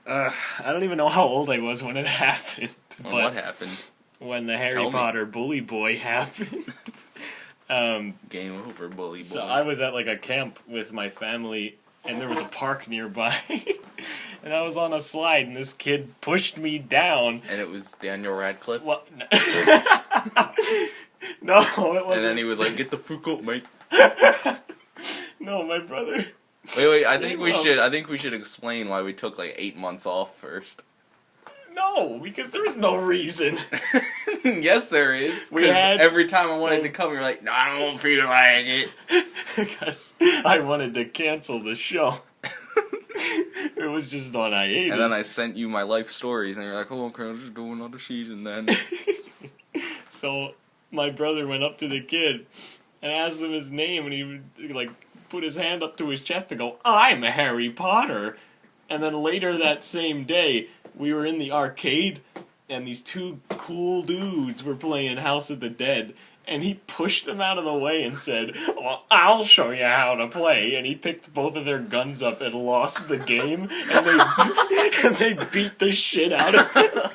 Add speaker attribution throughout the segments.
Speaker 1: I don't even know how old I was when it happened.
Speaker 2: Well,
Speaker 1: But
Speaker 2: what happened?
Speaker 1: when the Harry
Speaker 2: Tell me.
Speaker 1: Potter bully boy happened.
Speaker 2: Game over, bully boy.
Speaker 1: So I was at like a camp with my family, and there was a park nearby, and I was on a slide, and this kid pushed me down.
Speaker 2: And it was Daniel Radcliffe.
Speaker 1: Well, no, it wasn't.
Speaker 2: And then he was like, "Get the fuck up, mate."
Speaker 1: No, my brother.
Speaker 2: Wait. I think we
Speaker 1: Well-
Speaker 2: should. I think we should explain why we took like 8 months off first.
Speaker 1: No, because there is no reason.
Speaker 2: Yes, there is.
Speaker 1: We
Speaker 2: 'Cause
Speaker 1: had-
Speaker 2: every time I wanted to come, you're like, "No, I don't feel like it."
Speaker 1: Because I wanted to cancel the show. It was just on hiatus.
Speaker 2: And then I sent you my life stories, and you're like, "Oh, okay, I'll just do another season then."
Speaker 1: So my brother went up to the kid and asked him his name, and he would like put his hand up to his chest to go, "I'm Harry Potter." And then later that same day, we were in the arcade, and these two cool dudes were playing House of the Dead. And he pushed them out of the way and said, "Well, I'll show you how to play." And he picked both of their guns up and lost the game. And they and they beat the shit out of him.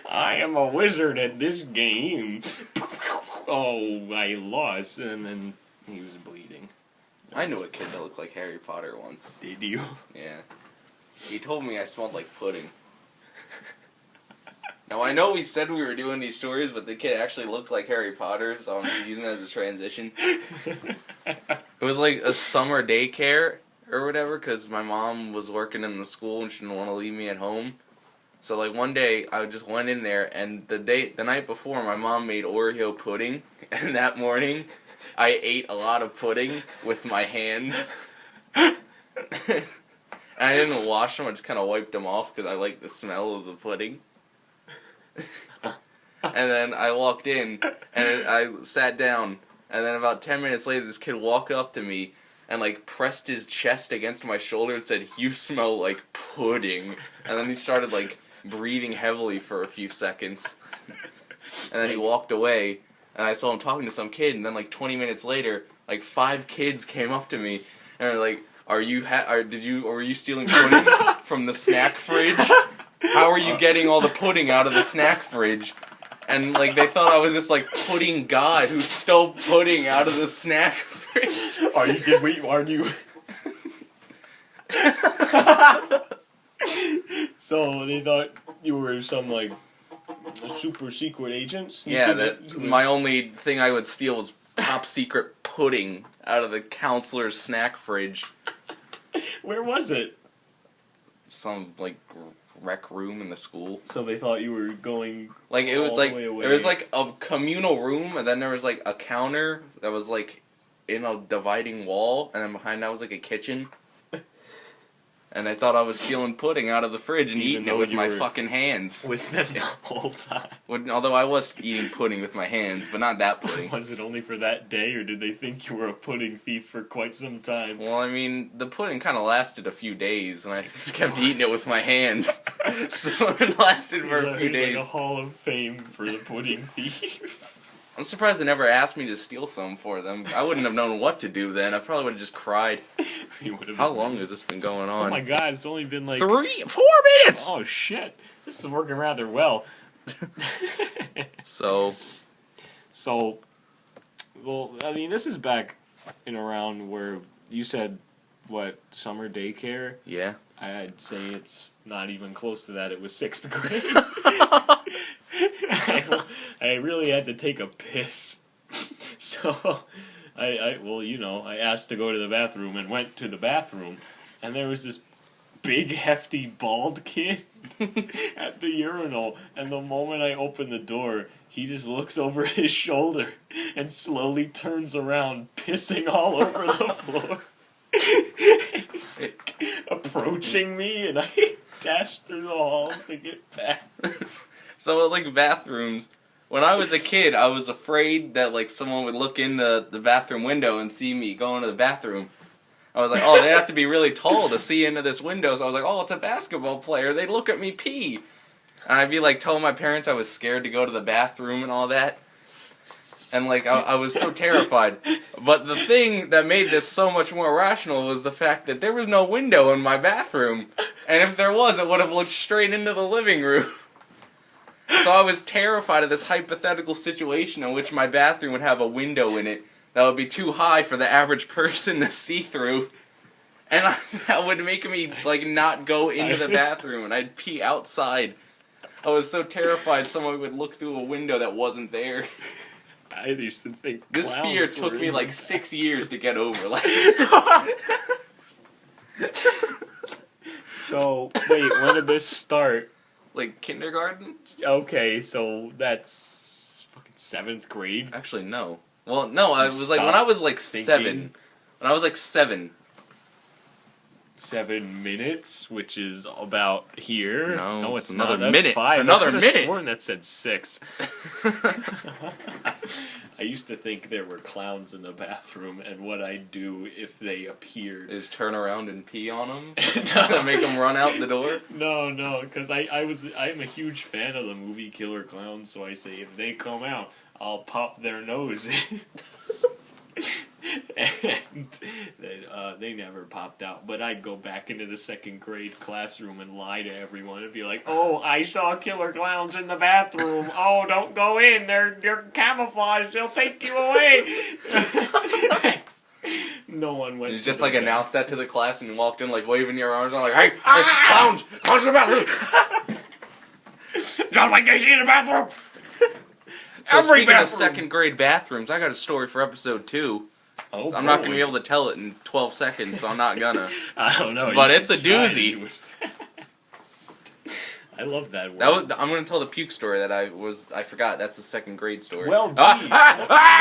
Speaker 1: I am a wizard at this game. Oh, I lost. And then he was bleeding.
Speaker 2: I knew a kid that looked like Harry Potter once.
Speaker 1: Did you?
Speaker 2: Yeah. He told me I smelled like pudding. Now, I know we said we were doing these stories, but the kid actually looked like Harry Potter, so I'm just using it as a transition. It was like a summer daycare or whatever, because my mom was working in the school and she didn't want to leave me at home. So, like, one day, I just went in there, and the night before, my mom made Oreo pudding, and that morning, I ate a lot of pudding with my hands. And I didn't wash them, I just kind of wiped them off, because I like the smell of the pudding. And then I walked in, and I sat down, and then about 10 minutes later, this kid walked up to me, and, like, pressed his chest against my shoulder and said, "You smell like pudding." And then he started, like, breathing heavily for a few seconds. And then he walked away, and I saw him talking to some kid, and then, like, 20 minutes later, like, 5 kids came up to me, and were like, were you stealing pudding from the snack fridge? How are you getting all the pudding out of the snack fridge? And, like, they thought I was this, like, pudding god who stole pudding out of the snack fridge.
Speaker 1: Are you? So they thought you were some, like, super secret agent?
Speaker 2: Yeah, my only thing I would steal was top secret pudding out of the counselor's snack fridge.
Speaker 1: Where was it?
Speaker 2: Some, like, rec room in the school.
Speaker 1: So they thought you were going
Speaker 2: Like, it was
Speaker 1: all
Speaker 2: like,
Speaker 1: the way away.
Speaker 2: there was like a communal room, and then there was like a counter that was like in a dividing wall, and then behind that was like a kitchen. And they thought I was stealing pudding out of the fridge and
Speaker 1: Even
Speaker 2: eating it
Speaker 1: though
Speaker 2: with
Speaker 1: you
Speaker 2: my
Speaker 1: were
Speaker 2: fucking hands.
Speaker 1: with them the whole time.
Speaker 2: Although I was eating pudding with my hands, but not that pudding.
Speaker 1: Was it only for that day, or did they think you were a pudding thief for quite some time?
Speaker 2: Well, I mean, the pudding kind of lasted a few days, and I kept eating it with my hands. So it lasted for a few
Speaker 1: There's
Speaker 2: days.
Speaker 1: like a hall of fame for the pudding thief.
Speaker 2: I'm surprised they never asked me to steal some for them. I wouldn't have known what to do then. I probably would have just cried.
Speaker 1: You would've
Speaker 2: How
Speaker 1: been-
Speaker 2: long has this been going
Speaker 1: Oh
Speaker 2: on?
Speaker 1: my god, it's only been like
Speaker 2: 4 minutes!
Speaker 1: Oh shit, this is working rather well.
Speaker 2: So,
Speaker 1: So, well, I mean, this is back in around where you said, what, summer daycare?
Speaker 2: yeah.
Speaker 1: I'd say it's not even close to that. It was 6th grade. I really had to take a piss. So, I asked to go to the bathroom and went to the bathroom. And there was this big, hefty, bald kid at the urinal. And the moment I opened the door, he just looks over his shoulder and slowly turns around, pissing all over the floor. He's like approaching me, and I dash through the halls to get back.
Speaker 2: So, like, bathrooms, when I was a kid, I was afraid that, like, someone would look in the bathroom window and see me going to the bathroom. I was like, oh, they have to be really tall to see into this window. So I was like, oh, it's a basketball player. They'd look at me pee. And I'd be, like, telling my parents I was scared to go to the bathroom and all that. And like I was so terrified. But the thing that made this so much more rational was the fact that there was no window in my bathroom. And if there was, it would have looked straight into the living room. So I was terrified of this hypothetical situation in which my bathroom would have a window in it that would be too high for the average person to see through. And that would make me like not go into the bathroom and I'd pee outside. I was so terrified someone would look through a window that wasn't there.
Speaker 1: I used to think
Speaker 2: This fear
Speaker 1: clowns
Speaker 2: took
Speaker 1: were
Speaker 2: me
Speaker 1: in
Speaker 2: like
Speaker 1: the
Speaker 2: 6 years to get over. Like,
Speaker 1: So, wait, when did this start?
Speaker 2: like kindergarten?
Speaker 1: Okay, so that's fucking 7th grade.
Speaker 2: Actually, no. Well, no, I was like when
Speaker 1: Stop
Speaker 2: I was like
Speaker 1: thinking.
Speaker 2: 7. When I was like 7.
Speaker 1: 7 minutes, which is about here.
Speaker 2: No,
Speaker 1: it's
Speaker 2: it's another
Speaker 1: not. That's
Speaker 2: minute.
Speaker 1: 5.
Speaker 2: It's another
Speaker 1: I could've
Speaker 2: minute.
Speaker 1: sworn that said 6. I used to think there were clowns in the bathroom, and what I'd do if they appeared.
Speaker 2: Is turn around and pee on them?
Speaker 1: No.
Speaker 2: Make them run out the door?
Speaker 1: No, because I'm a huge fan of the movie Killer Clowns, so I say if they come out, I'll pop their nose in. And they never popped out, but I'd go back into the 2nd grade classroom and lie to everyone and be like, "Oh, I saw killer clowns in the bathroom. Oh, don't go in. They're camouflaged. They'll take you away." No one went.
Speaker 2: You
Speaker 1: to
Speaker 2: just
Speaker 1: the
Speaker 2: like
Speaker 1: bathroom.
Speaker 2: announced that to the class and you walked in like waving your arms, and like, "Hey, clowns in the bathroom!"
Speaker 1: John Wayne Gacy in the bathroom.
Speaker 2: So
Speaker 1: Every
Speaker 2: speaking of
Speaker 1: bathroom.
Speaker 2: 2nd grade bathrooms, I got a story for episode 2.
Speaker 1: Oh,
Speaker 2: I'm not
Speaker 1: boy.
Speaker 2: gonna be able to tell it in 12 seconds, so I'm not gonna.
Speaker 1: I don't know.
Speaker 2: But
Speaker 1: you
Speaker 2: it's a
Speaker 1: can try
Speaker 2: doozy.
Speaker 1: to do it fast. I love that word.
Speaker 2: I'm gonna tell the puke story that I forgot. That's the 2nd grade story.
Speaker 1: Well,
Speaker 2: Ah,
Speaker 1: geez.
Speaker 2: ah, ah!